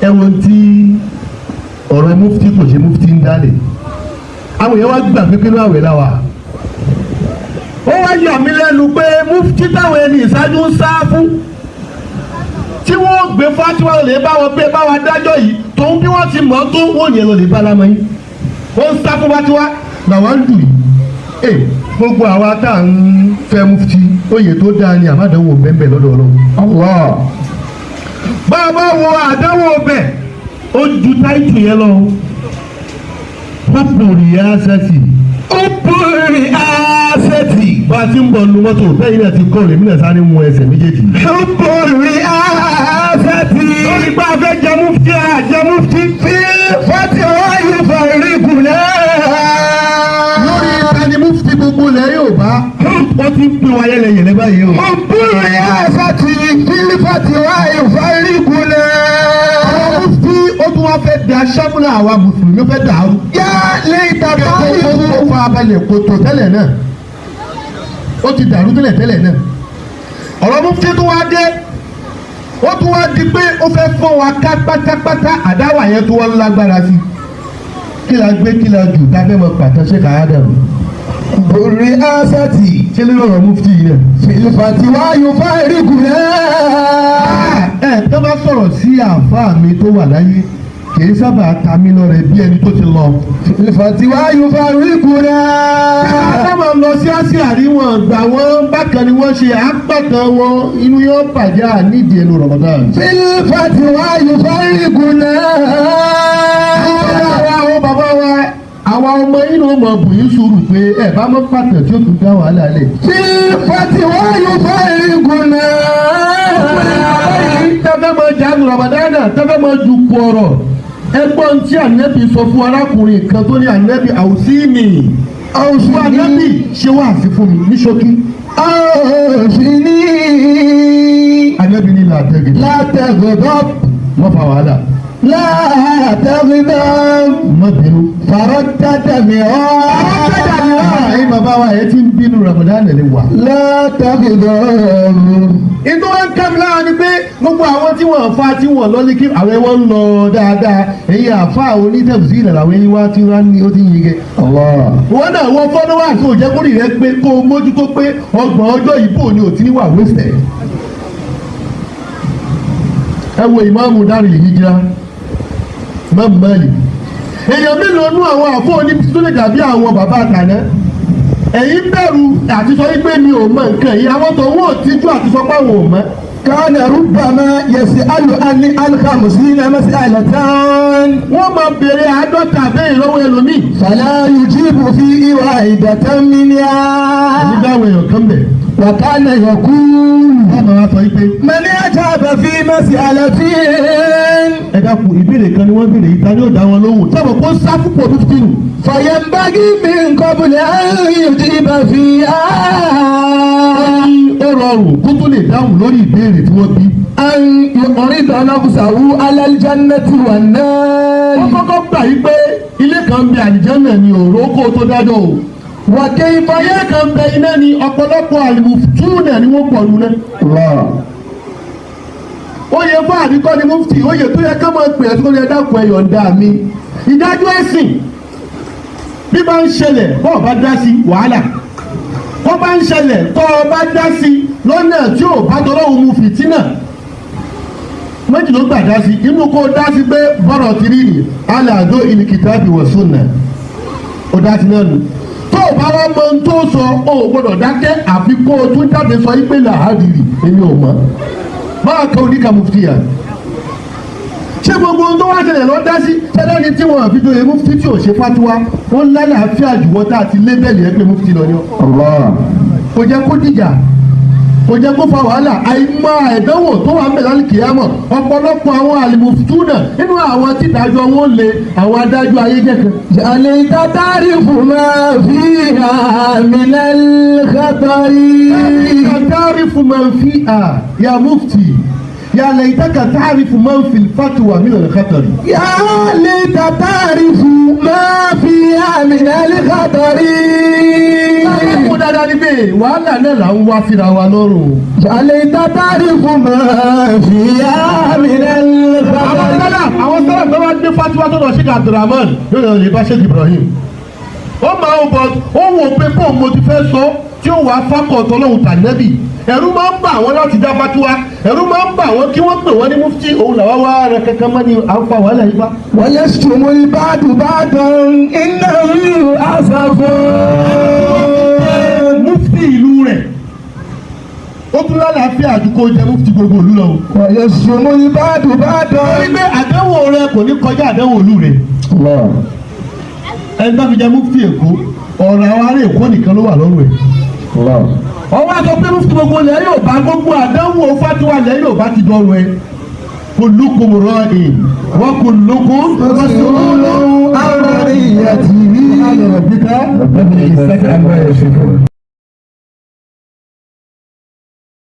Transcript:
ẹ̀wọ̀n tí ọ̀rọ̀ mufti kò ṣe mufti ń dálẹ̀ àwọn èèyàn wá gbà pé kí ló àwẹ̀ láwà ó wá yà mí lẹ́nu pé mufti táwọn ẹni ìṣáájú ń sá fún tí wọ́n gbé fatiwa lè bá wọn pé bá wa dájọ́ yìí tòun bí wọ́n ti mọ̀ tó wọ́n yẹn lọ lè bá lámọ́ yín wọ́n ń sá fún fatiwa làwọn ń dùn yìí gbogbo àwa tá à ń fẹ́ mufti oyè tó dáa ni àmàdánwò bẹ́ẹ̀ lọ́dọ̀ ọlọ́run. bàbá wo àdánwò bẹ́ẹ̀ ó ju táìtì yẹn lọ púpùrì àṣẹtì púpùrì àṣẹtì bá a ti ń bọ̀ nu mọ́tò bẹ́ẹ̀ yìí náà ti kọ́ lèmi náà sáré mu ẹsẹ̀ méjèèjì. púpùrì àṣẹtì lórí pé a fẹ́ jẹ mufti àjẹ mufti fi fati wáyé fàrí gùnà. lórí ìtàní mufti gbogbo ilẹ̀ yóò bá wọ́n ti ń pín wa yẹlẹyẹlẹ báyìí o. púpùrì àṣẹtì fi fati wáyé fàrí gùnà. ó tún wá fẹ́ da sábúlà àwa mùsùlùmí fẹ́ dàrú. yá lè dàgbà yìí. ó fa abalẹ̀ kòtò tẹ́lẹ̀ náà ó ti dàrú tẹ́lẹ̀ náà. ọ̀rọ̀ mufti tó wá dé ó tún wá di pé ó fẹ́ fọ́ wa ká pátápátá àdáwà yẹn tó wá lágbára sí. kí la gbé kí la jù tá a fẹ́ mọ pàtó ṣe kàá dàrú. orí asati ṣé lórí ọ̀rọ̀ mufti yìí náà. fìlìfàtì wáyé fáìrìkù náà. tó bá sọ̀rọ̀ sí àáfàá mi tó wà láyé kìí sábà ta mí lọ rẹ bí ẹni tó ti lọ. fìlìfàtì wáyé fáìrìkù náà. ká máa lọ sí àsíá àríwọ̀n gbà wọ́n bákan ni wọ́n ṣe àpàtàn wọn inú yóò bàjẹ́ ànídìí ẹnu Ramadan. fìlìfàtì wáyé fáìrìkù náà. àwọn bàbá wa àwa ọmọ yìí ló mọ bùyí sùúrù pé ẹ bá mọ pàtàkì tí ó tún dá wàhálà lẹ. tí fati wáyé fáìrìkù náà. tẹ́fẹ́ mọ jáde Ramadana tẹ́fẹ́ mọ ju kọ̀ọ̀rọ̀ ẹgbọ́n tí ànẹ́bí sọ fún arákùnrin kan tó ní ànẹ́bí àwùsí mi àwùsí ànẹ́bí ṣé wàá sí fún mi ní ṣókí. àwùsí ní. ànẹ́bí ní látẹ̀gọ̀dọ̀ wọ́n fa wàhálà. látẹ̀gọ̀dọ̀ mọ̀ bínú. fàrọ̀tàtà mi ọ́. ẹ̀yin bàbá wa ẹ̀ ti ń bínú Ramadan lè wà. látẹ̀gọ̀dọ̀. inú wọn kẹ́mi lára ni pé gbogbo àwọn tí wọ́n fa tí wọ́n lọ ní kí àwọn ẹ̀wọ̀n ń lọ dáadáa ẹ̀yin àfa onítẹ̀bùsí ìlànà àwọn ẹ̀yin wá tí wọ́n ní ó ti yin gẹ̀. wọ́n náà wọ́n fọ́nọ́wà tó jẹ́ kórìí rẹ pé kó o mójútó pé ọgbọ̀n ọjọ́ ìbò ni ò ti ní wà wẹ́sẹ̀. ẹ wo ìmáàmù Darul Hijra Imam Malik èèyàn mélòó nú àwọn àfọ oníbísítọ́lẹ̀ dàbí àwọn bàbá àtàná ẹ̀yin bẹ̀rù àti sọ wípé mi ò mọ nǹkan yìí àwọn tó wọ́n tíjú àti sọ pé àwọn ò mọ̀. kánà rúbàmà yẹsẹ̀ alu ali alika mùsùlùmí ẹ̀mẹ́sì àìlẹ̀tàn. wọ́n máa bèrè àádọ́ta bẹ́ẹ̀ lọ́wọ́ ẹlòmíì. fàlà yujibu fi ìwà ìdàtàn mílíà. èmi dáwọ̀ èèyàn kan bẹ̀. wàkánà yọkú. wọ́n máa sọ wípé. mẹ́ni ajá àbẹ̀fí mẹ́sì àlẹ́fín. ẹ dákun ìbéèrè kan ni wọ́n béèrè yìí ta ni ó dá wọn lóhùn. sábà kó sáfùpọ̀ 15. fàyẹ̀mbágí mi nǹkan bùnẹ̀ àárín ìdìbò fi á. ó rọrùn kó tó lè dáhùn lórí ìbéèrè tí wọ́n bí. ọ̀rìn ìdáná kùsàwù alálìjánẹ́tì wà náà. wọ́n kọ́kọ́ gbà yí pé ilé kan bẹ àlìjánà ni òró kó tó dájọ́ o. wàkẹ́ ìfọyẹ́ kan bẹ iná ni ọ̀pọ̀lọpọ̀ àlùmùtúnà ni wọ́n pọ̀ lulẹ̀. oyè fún àbíkọ́ ni mufti oyè tó yẹ ká máa pè é tó yẹ dákun ẹ̀yọ̀ ǹda mi. ìdájọ́ ẹ̀sìn bí bá ń ṣẹlẹ̀ bọ́ọ̀ bá dá sí wàhálà wọ́n bá ń ṣẹlẹ̀ tọ́ ọ bá dá sí lọ́nà tí ò bá tọ́lọ́hún mu fìtínà méjì ló gbà dá sí inú kó dá sí pé bọ́rọ̀ ti rí ni aláàdó ìlìkìtàbí wa sunna ó dá sí náà nù tó o bá wá mọ ohun tó sọ ó gbọ́dọ̀ dákẹ́ àfi kó o tún jáde sọ yí pé làádìrì èmi ò mọ̀ máa kọ́ oníkà muftiya ṣé gbogbo ohun tó wá ṣẹlẹ̀ lọ dá sí ṣẹlẹ̀ ní tí wọ́n àfi joyè mufti tí ò ṣe fatuwa wọ́n lálàáfíà jù wọ́n tá a ti lébẹ̀lì ẹ pé mufti lọ ní ọ. kò jẹ́ kó dìjà kò jẹ́ kó fa wàhálà àìmọ̀ ẹ̀dánwò tó wà mẹ́lá ní kìámọ̀ ọ̀pọ̀lọpọ̀ àwọn àlìmùfúnà nínú àwọn tídájọ́ wọn lè àwọn adájọ́ ayé jẹ́ kan. jàlè tàtàrí fún máa fi àmìnà lẹ́kàtàrí. tàtàrí fún máa fi ya mufti. يا ليتك تعرف ما في الفتوى من الخطر. يا ليت تعرف ما فيها من الخطر. mo dáadáa ní bẹ́ẹ̀ wàhálà náà là ń wá síra wa lọ́rùn. يا ليت تعرف ما فيها من الخطر. àwọn dáadáa ní fatiwa tó lọ Sheikh Abdulrahman yóò lọ lè bá Sheikh Ibrahim ó máa ń bọ̀ ó wò pé bóun mo ti fẹ́ sọ tí ó wàá fákọ̀ tọ́lọ́hùn tànẹ́bì ẹ̀rú máa ń bà wọ́n láti dá fatiwa ẹ̀rú máa ń bà wọ́n kí wọ́n pè wọ́n ní mufti òun làwọn wá rẹ kankan mọ́ ní àǹfà wàhálà yìí bá. wọ́n yẹ sùnmù ìbádùn bàdàn iná rí àṣàfọ́. mufti ìlú rẹ̀ ó tún lálàáfíà àdúgbò jẹ mufti gbogbo ìlú lọ. wọ́n yẹ sùnmù ìbádùn bàdàn. ó ní pé àdánwò rẹ kò ní kọjá àdánwò ìlú rẹ̀. ẹni bá fi jẹ mufti Èkó ọ̀rọ̀ àwọn ará Èkó nìkan ló wà lọ́rùn ẹ̀. ọwọ́ àtọ́ pé mufti gbogbo ilẹ̀ yóò bá gbogbo àdánwò fatiwa ilẹ̀ yóò bá ti dọ́rùn ẹ̀. kullukum ra'in wa kullukum mas'ulun 'an ra'iyyatihi.